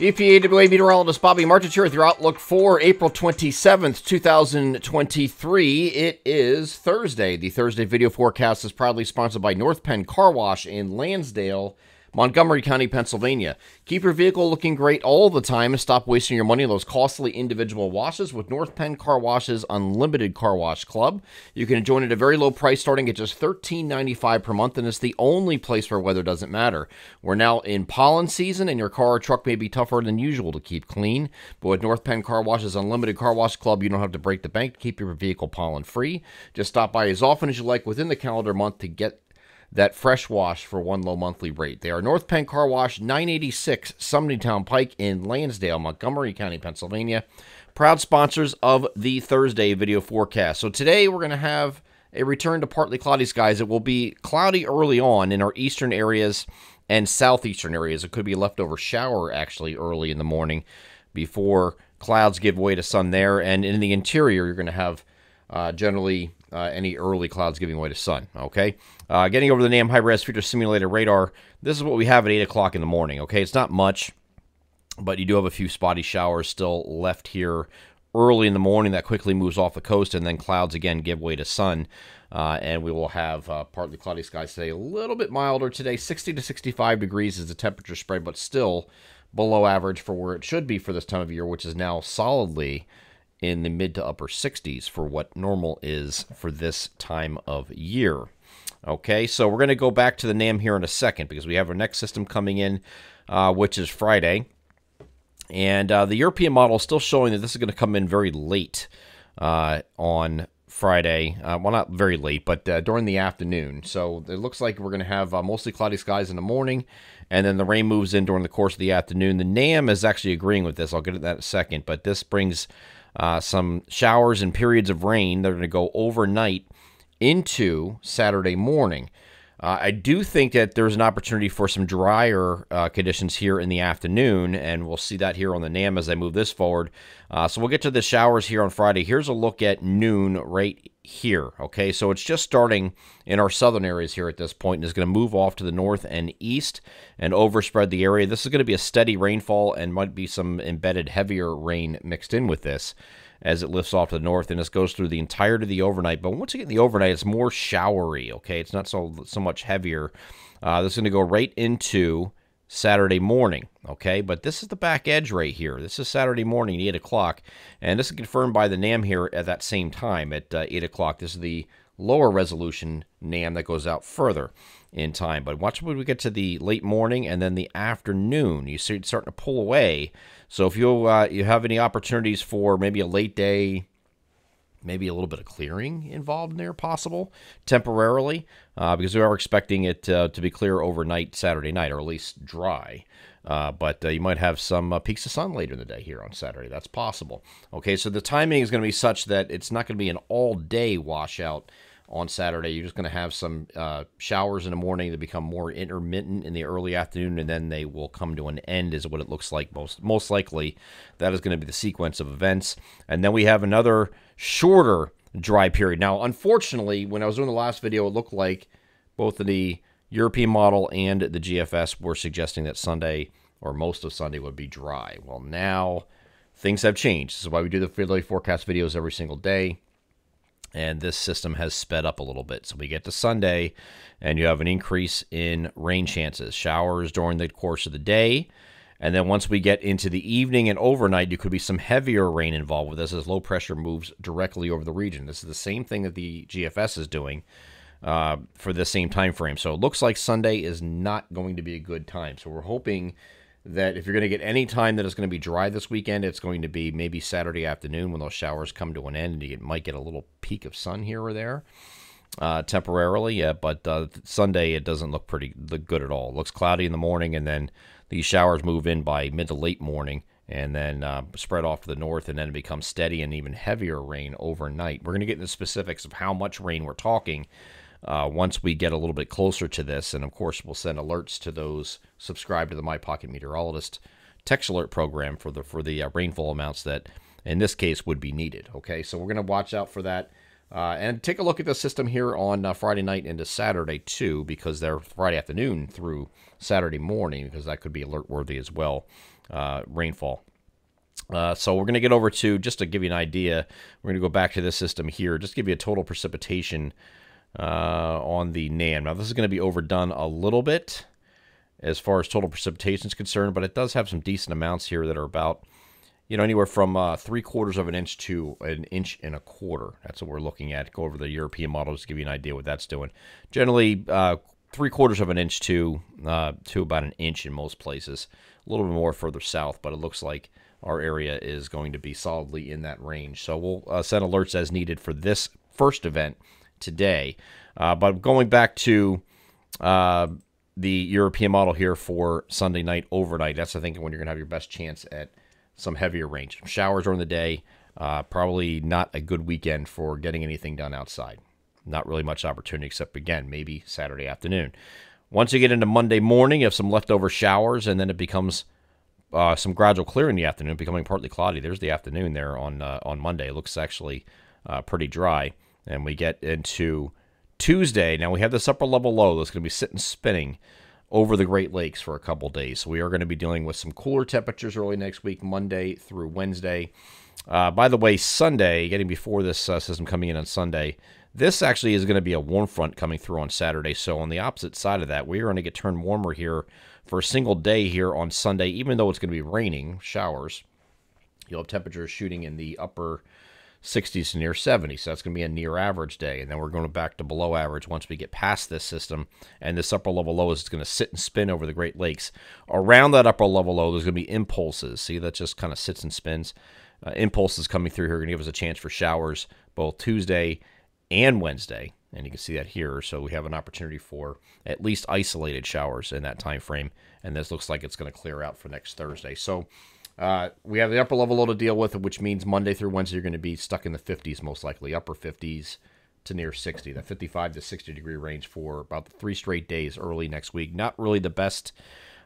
EPAWA meteorologist Bobby Martich here with your outlook for April 27th, 2023. It is Thursday. The Thursday video forecast is proudly sponsored by North Penn Car Wash in Lansdale, Montgomery County, Pennsylvania. Keep your vehicle looking great all the time and stop wasting your money on those costly individual washes with North Penn Car Wash's Unlimited Car Wash Club. You can join at a very low price starting at just $13.95 per month, and it's the only place where weather doesn't matter. We're now in pollen season, and your car or truck may be tougher than usual to keep clean. But with North Penn Car Wash's Unlimited Car Wash Club, you don't have to break the bank to keep your vehicle pollen-free. Just stop by as often as you like within the calendar month to get that fresh wash for one low monthly rate. They are North Penn Car Wash, 986 Sumnertown Pike in Lansdale, Montgomery County, Pennsylvania. Proud sponsors of the Thursday video forecast. So today we're going to have a return to partly cloudy skies. It will be cloudy early on in our eastern areas and southeastern areas. It could be a leftover shower actually early in the morning before clouds give way to sun there. And in the interior, you're going to have generally any early clouds giving way to sun, okay? Getting over the NAM high-res future simulator radar, this is what we have at 8 o'clock in the morning, okay? It's not much, but you do have a few spotty showers still left here early in the morning that quickly moves off the coast, and then clouds again give way to sun, and we will have partly cloudy skies today. A little bit milder today, 60 to 65 degrees is the temperature spread, but still below average for where it should be for this time of year, which is now solidly in the mid to upper 60s for what normal is for this time of year. Okay, so we're going to go back to the NAM here in a second because we have our next system coming in, which is Friday. And the European model is still showing that this is going to come in very late on Friday. Well, not very late, but during the afternoon. So it looks like we're going to have mostly cloudy skies in the morning, and then the rain moves in during the course of the afternoon. The NAM is actually agreeing with this. I'll get to that in a second, but this brings some showers and periods of rain that are going to go overnight into Saturday morning. I do think that there's an opportunity for some drier conditions here in the afternoon, and we'll see that here on the NAM as I move this forward. So we'll get to the showers here on Friday. Here's a look at noon right here, okay? So it's just starting in our southern areas here at this point, and is going to move off to the north and east and overspread the area. This is going to be a steady rainfall and might be some embedded heavier rain mixed in with this as it lifts off to the north, and this goes through the entirety of the overnight. But once you get in the overnight, it's more showery, okay? It's not so much heavier. This is going to go right into Saturday morning, okay? But this is the back edge right here. This is Saturday morning, 8 o'clock, and this is confirmed by the NAM here at that same time at 8 o'clock. This is the lower resolution NAM that goes out further in time. But watch when we get to the late morning and then the afternoon. You see it's starting to pull away. So if you have any opportunities for maybe a late day, maybe a little bit of clearing involved in there possible temporarily, because we are expecting it to be clear overnight Saturday night, or at least dry. But you might have some peaks of sun later in the day here on Saturday. That's possible. Okay, so the timing is going to be such that it's not going to be an all-day washout on Saturday. You're just going to have some showers in the morning that become more intermittent in the early afternoon, and then they will come to an end is what it looks like. Most likely that is going to be the sequence of events. And then we have another shorter dry period. Now, unfortunately, when I was doing the last video, it looked like both of the European model and the GFS were suggesting that Sunday or most of Sunday would be dry. Well, now things have changed. This is why we do the daily forecast videos every single day. And this system has sped up a little bit. So we get to Sunday, and you have an increase in rain chances. Showers during the course of the day. And then once we get into the evening and overnight, you could be some heavier rain involved with this as low pressure moves directly over the region. This is the same thing that the GFS is doing for the same time frame. So it looks like Sunday is not going to be a good time. So we're hoping that if you're going to get any time that it's going to be dry this weekend, it's going to be maybe Saturday afternoon when those showers come to an end, and you might get a little peak of sun here or there temporarily. Yeah, but Sunday, it doesn't look good at all. It looks cloudy in the morning, and then these showers move in by mid to late morning, and then spread off to the north, and then it becomes steady and even heavier rain overnight. We're going to get into the specifics of how much rain we're talking once we get a little bit closer to this. And, of course, we'll send alerts to those subscribed to the My Pocket Meteorologist text alert program for the rainfall amounts that, in this case, would be needed. Okay, so we're going to watch out for that. And take a look at the system here on Friday night into Saturday, too, because they're Friday afternoon through Saturday morning, because that could be alert-worthy as well rainfall. So we're going to get over to, just to give you an idea, we're going to go back to this system here, just to give you a total precipitation on the NAM. Now, this is going to be overdone a little bit as far as total precipitation is concerned, but it does have some decent amounts here that are about, anywhere from 3/4 of an inch to 1.25 inches. That's what we're looking at. Go over the European model just to give you an idea what that's doing. Generally, 3/4 of an inch to about an inch in most places. A little bit more further south, but it looks like our area is going to be solidly in that range. So we'll send alerts as needed for this first event today. But going back to the European model here for Sunday night overnight, that's, I think, when you're going to have your best chance at some heavier rain. Showers during the day, probably not a good weekend for getting anything done outside. Not really much opportunity, except, again, maybe Saturday afternoon. Once you get into Monday morning, you have some leftover showers, and then it becomes some gradual clearing in the afternoon, becoming partly cloudy. There's the afternoon there on Monday. It looks actually pretty dry. And we get into Tuesday. Now, we have this upper level low that's going to be sitting spinning over the Great Lakes for a couple days. So we are going to be dealing with some cooler temperatures early next week, Monday through Wednesday. By the way, Sunday, getting before this system coming in on Sunday, this actually is going to be a warm front coming through on Saturday. So on the opposite side of that, we are going to get turned warmer here for a single day here on Sunday, even though it's going to be raining, showers. You'll have temperatures shooting in the upper 60s to near 70s. So that's going to be a near average day. And then we're going back to below average once we get past this system. And this upper level low is going to sit and spin over the Great Lakes. Around that upper level low, there's going to be impulses. See, that just kind of sits and spins. Impulses coming through here are going to give us a chance for showers both Tuesday and Wednesday. And you can see that here. So we have an opportunity for at least isolated showers in that time frame. And this looks like it's going to clear out for next Thursday. So we have the upper level low to deal with, which means Monday through Wednesday you're going to be stuck in the 50s most likely, upper 50s to near 60, the 55 to 60 degree range for about 3 straight days early next week. Not really the best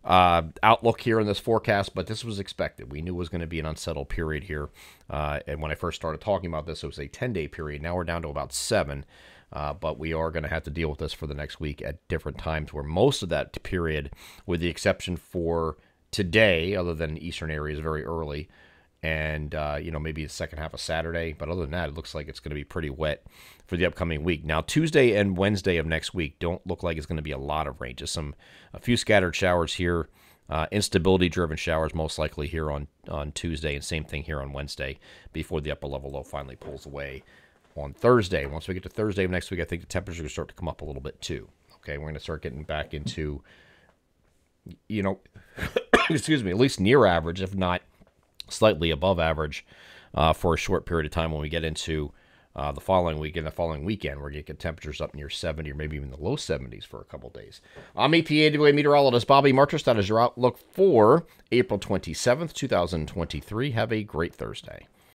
outlook here in this forecast, but this was expected. We knew it was going to be an unsettled period here. And when I first started talking about this, it was a 10-day period. Now we're down to about 7. But we are going to have to deal with this for the next week at different times, where most of that period, with the exception for today, other than eastern areas, very early, and maybe the second half of Saturday. But other than that, it looks like it's going to be pretty wet for the upcoming week. Now, Tuesday and Wednesday of next week don't look like it's going to be a lot of rain. Just a few scattered showers here, instability-driven showers most likely here on Tuesday, and same thing here on Wednesday before the upper level low finally pulls away on Thursday. Once we get to Thursday of next week, I think the temperatures are going to start to come up a little bit too. Okay, we're going to start getting back into, excuse me, at least near average, if not slightly above average for a short period of time when we get into the following week and the following weekend. We're going to get temperatures up near 70 or maybe even the low 70s for a couple days. I'm EPA meteorologist Bobby Martrus. That is your outlook for April 27th, 2023. Have a great Thursday.